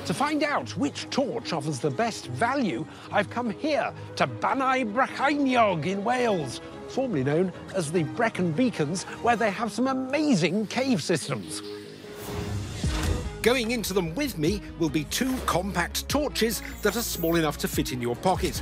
To find out which torch offers the best value, I've come here to Banau Brycheiniog in Wales, formerly known as the Brecon Beacons, where they have some amazing cave systems. Going into them with me will be two compact torches that are small enough to fit in your pocket.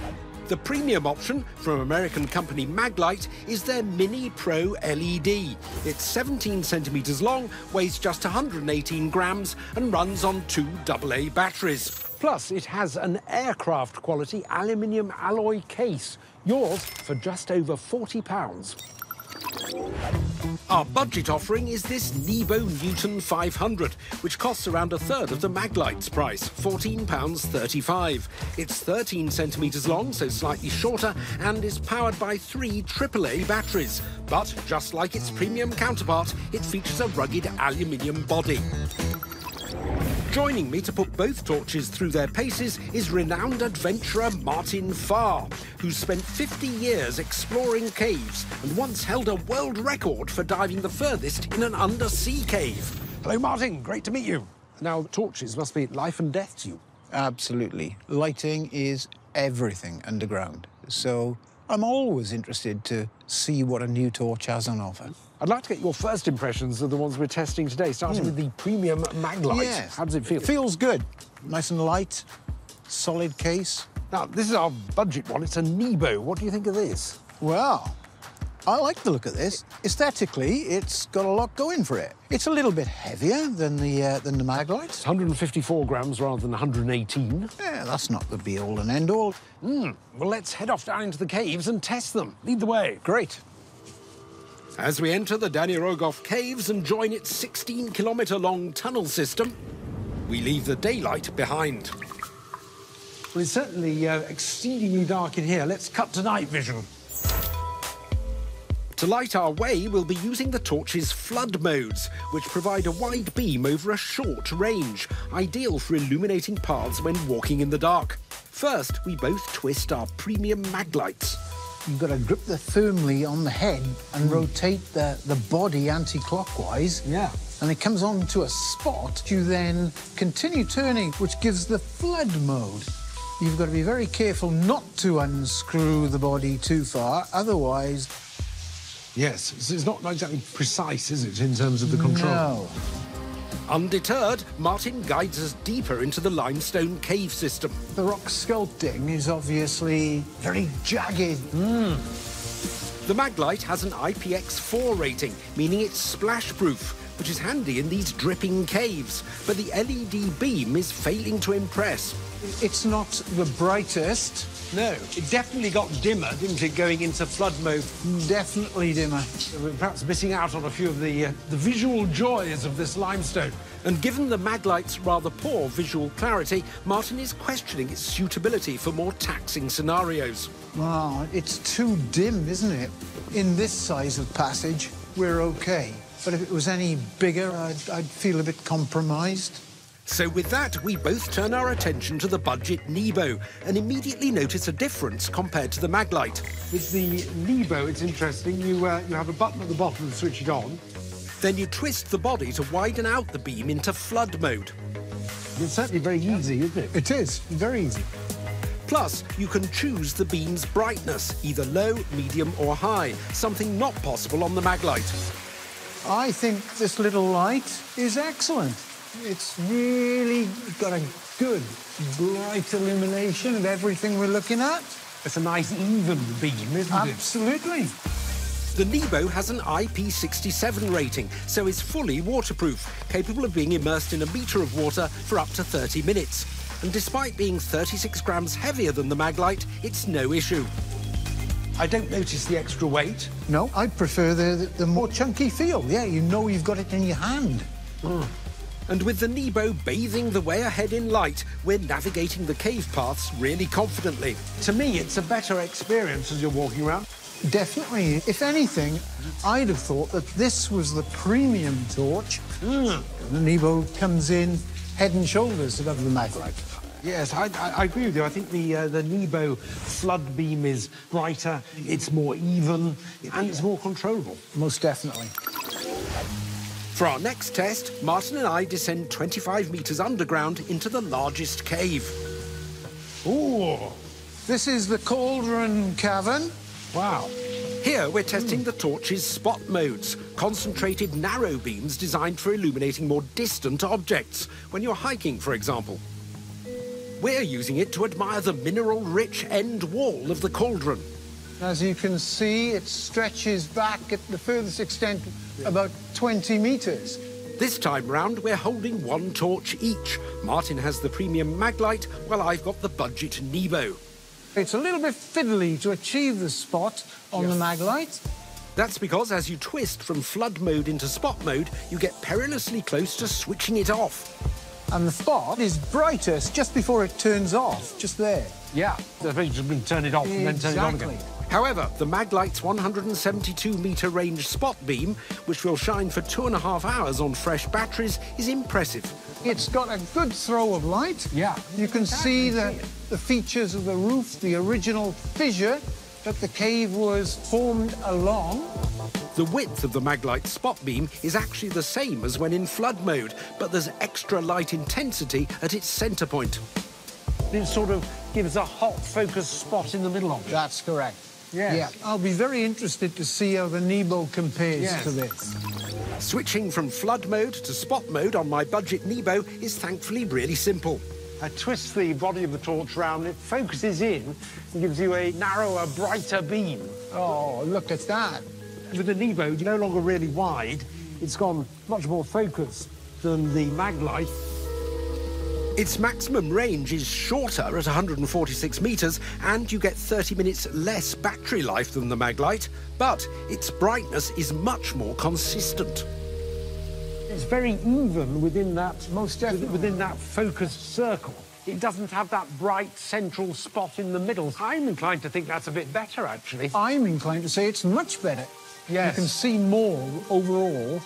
The premium option from American company Maglite is their Mini Pro LED. It's 17 centimetres long, weighs just 118 grams and runs on two AA batteries. Plus, it has an aircraft quality aluminium alloy case. Yours for just over £40. Our budget offering is this Nebo Newton 500, which costs around a third of the Maglite's price, £14.35. It's 13 centimetres long, so slightly shorter, and is powered by three AAA batteries. But just like its premium counterpart, it features a rugged aluminium body. Joining me to put both torches through their paces is renowned adventurer Martin Farr, who's spent 50 years exploring caves and once held a world record for diving the furthest in an undersea cave. Hello, Martin. Great to meet you. Now, torches must be life and death to you. Absolutely. Lighting is everything underground. So I'm always interested to see what a new torch has on offer. I'd like to get your first impressions of the ones we're testing today, starting with the premium Maglite. Yes. How does it feel? It feels good. Nice and light, solid case. Now, this is our budget one. It's a Nebo. What do you think of this? Well, I like the look of this. Aesthetically, it's got a lot going for it. It's a little bit heavier than the Maglite. It's 154 grams rather than 118. Yeah, that's not the be-all and end-all. Well, let's head off down into the caves and test them. Lead the way. Great. As we enter the Daniel Caves and join its 16-kilometre-long tunnel system, we leave the daylight behind. Well, it's certainly exceedingly dark in here. Let's cut to night vision. To light our way, we'll be using the torch's flood modes, which provide a wide beam over a short range, ideal for illuminating paths when walking in the dark. First, we both twist our premium Maglites. You've got to grip them firmly on the head and rotate the body anti-clockwise. Yeah. And it comes on to a spot. You then continue turning, which gives the flood mode. You've got to be very careful not to unscrew the body too far, otherwise... Yes, it's not exactly precise, is it, in terms of the control? No. Undeterred, Martin guides us deeper into the limestone cave system. The rock sculpting is obviously very jagged. The Maglite has an IPX4 rating, meaning it's splash-proof, which is handy in these dripping caves. But the LED beam is failing to impress. It's not the brightest. No, it definitely got dimmer, didn't it, going into flood mode? Definitely dimmer. We're perhaps missing out on a few of the visual joys of this limestone. And given the Maglite's rather poor visual clarity, Martin is questioning its suitability for more taxing scenarios. Well, it's too dim, isn't it? In this size of passage, we're OK. But if it was any bigger, I'd feel a bit compromised. So with that, we both turn our attention to the budget Nebo and immediately notice a difference compared to the Maglite. With the Nebo, it's interesting. You have a button at the bottom to switch it on. Then you twist the body to widen out the beam into flood mode. It's certainly very easy, isn't it? It is. Very easy. Plus, you can choose the beam's brightness, either low, medium or high, something not possible on the Maglite. I think this little light is excellent. It's really got a good, bright illumination of everything we're looking at. It's a nice, even beam, isn't it? Absolutely. The Nebo has an IP67 rating, so is fully waterproof, capable of being immersed in a metre of water for up to 30 minutes. And despite being 36 grams heavier than the Maglite, it's no issue. I don't notice the extra weight. No, I prefer the more chunky feel. Yeah, you know you've got it in your hand. And with the Nebo bathing the way ahead in light, we're navigating the cave paths really confidently. To me, it's a better experience as you're walking around. Definitely. If anything, I'd have thought that this was the premium torch. The Nebo comes in head and shoulders above the Maglite. Yes, I agree with you. I think the Nebo flood beam is brighter, it's more even, and it's more controllable. Most definitely. For our next test, Martin and I descend 25 metres underground into the largest cave. Ooh. This is the Cauldron Cavern. Wow. Here we're testing the torch's spot modes, concentrated narrow beams designed for illuminating more distant objects, when you're hiking, for example. We're using it to admire the mineral-rich end wall of the cauldron. As you can see, it stretches back at the furthest extent about 20 metres. This time round, we're holding one torch each. Martin has the premium Maglite, while I've got the budget Nebo. It's a little bit fiddly to achieve the spot on the Maglite. That's because as you twist from flood mode into spot mode, you get perilously close to switching it off. And the spot is brightest just before it turns off, just there. Yeah, so you just turn it off and then turn it on again. However, the Maglite's 172-metre range spot beam, which will shine for 2.5 hours on fresh batteries, is impressive. It's got a good throw of light. Yeah. You can see the features of the roof, the original fissure that the cave was formed along. The width of the Maglite spot beam is actually the same as when in flood mode, but there's extra light intensity at its centre point. It sort of gives a hot focus spot in the middle of it. That's correct. Yes. Yeah. I'll be very interested to see how the Nebo compares to this. Switching from flood mode to spot mode on my budget Nebo is thankfully really simple. I twist the body of the torch round, it focuses in and gives you a narrower, brighter beam. Oh, look at that. With the Nebo, you're no longer really wide. It's gone much more focused than the Maglite. Its maximum range is shorter at 146 metres, and you get 30 minutes less battery life than the Maglite, but its brightness is much more consistent. It's very even within that, within that focused circle. It doesn't have that bright central spot in the middle. I'm inclined to think that's a bit better, actually. I'm inclined to say it's much better. Yes. You can see more overall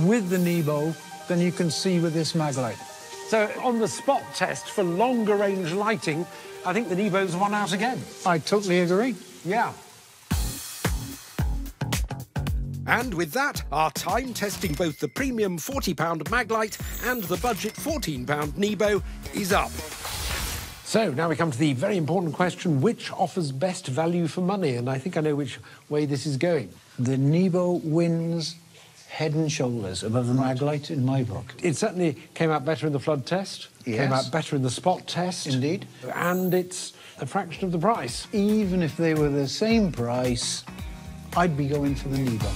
with the Nebo than you can see with this Maglite. So on the spot test for longer range lighting, I think the Nebo's won out again. I totally agree. Yeah. And with that, our time testing both the premium £40 Maglite and the budget £14 Nebo is up. So now we come to the very important question, which offers best value for money? And I think I know which way this is going. The Nebo wins head and shoulders above the Maglite in my book. It certainly came out better in the flood test, came out better in the spot test. Indeed. And it's a fraction of the price. Even if they were the same price, I'd be going for the Nebo.